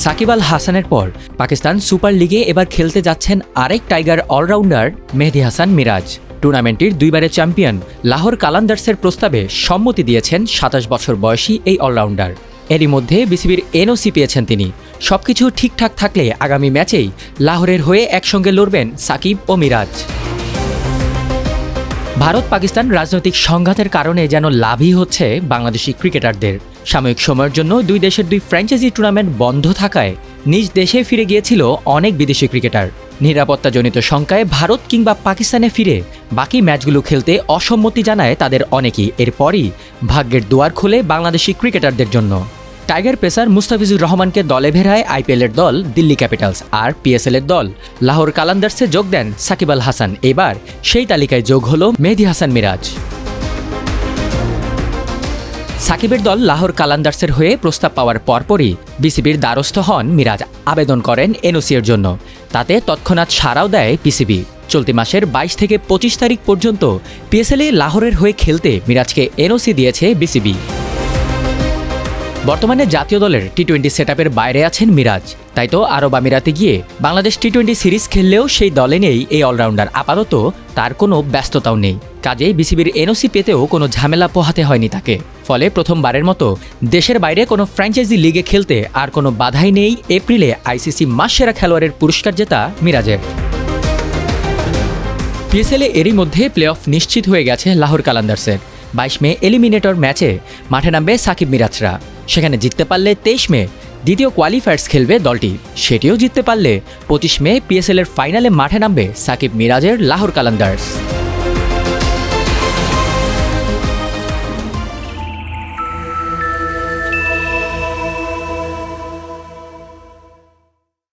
সাকিব আল হাসানের পর পাকিস্তান সুপার লিগে এবার খেলতে যাচ্ছেন আরেক টাইগার অলরাউন্ডার মেহেদী হাসান মিরাজ। টুর্নামেন্টটির দুইবারের চ্যাম্পিয়ন লাহোর কালান্দার্সের প্রস্তাবে সম্মতি দিয়েছেন ২৭ বছর বয়সী এই অলরাউন্ডার। এরই মধ্যে বিসিবির এনওসি পেয়েছেন তিনি। সবকিছু ঠিকঠাক থাকলে আগামী ম্যাচেই লাহোরের হয়ে একসঙ্গে লড়বেন সাকিব ও মিরাজ। ভারত পাকিস্তান রাজনৈতিক সংঘাতের কারণে যেন লাভই হচ্ছে বাংলাদেশি ক্রিকেটারদের। সাময়িক সময়ের জন্য দুই দেশের দুই ফ্র্যাঞ্চাইজি টুর্নামেন্ট বন্ধ থাকায় নিজ দেশে ফিরে গিয়েছিল অনেক বিদেশি ক্রিকেটার। নিরাপত্তাজনিত শঙ্কায় ভারত কিংবা পাকিস্তানে ফিরে বাকি ম্যাচগুলো খেলতে অসম্মতি জানায় তাদের অনেকেই। এরপরই ভাগ্যের দুয়ার খোলে বাংলাদেশি ক্রিকেটারদের জন্য। টাইগার পেসার মুস্তাফিজুর রহমানকে দলে ভেড়ায় আইপিএলের দল দিল্লি ক্যাপিটালস, আর পিএসএলের দল লাহোর কালান্দার্সে যোগ দেন সাকিব আল হাসান। এবার সেই তালিকায় যোগ হল মেহেদী হাসান মিরাজ। সাকিবের দল লাহোর কালান্দার্সের হয়ে প্রস্তাব পাওয়ার পরপরই বিসিবির দ্বারস্থ হন মিরাজ। আবেদন করেন এনওসি এর জন্য। তাতে তৎক্ষণাৎ সাড়াও দেয় বিসিবি। চলতি মাসের ২২ থেকে ২৫ তারিখ পর্যন্ত পিএসএলে লাহোরের হয়ে খেলতে মিরাজকে এনওসি দিয়েছে বিসিবি। বর্তমানে জাতীয় দলের টি-20 সেটআপের বাইরে আছেন মিরাজ। তাই তো আরব আমিরাতে গিয়ে বাংলাদেশ টি-20 সিরিজ খেললেও সেই দলে নেই এই অলরাউন্ডার। আপাতত তার কোনো ব্যস্ততাও নেই। কাজেই বিসিবির এনওসি পেতেও কোনো ঝামেলা পোহাতে হয়নি তাকে। ফলে প্রথমবারের মতো দেশের বাইরে কোনো ফ্র্যাঞ্চাইজি লিগে খেলতে আর কোনো বাধাই নেই এপ্রিলে আইসিসি মাসসেরা খেলোয়াড়ের পুরস্কার জেতা মিরাজের। পিএসএলে এরই মধ্যে প্লে অফ নিশ্চিত হয়ে গেছে লাহোর কালান্দার্সের। ২২ মে এলিমিনেটর ম্যাচে মাঠে নামবে সাকিব মিরাজরা। সেখানে জিততে পারলে ২৩ মে দ্বিতীয় কোয়ালিফায়ার্স খেলবে দলটি। সেটিও জিততে পারলে ২৫ মে পিএসএলের ফাইনালে মাঠে নামবে সাকিব মিরাজের লাহোর কালান্দার্স।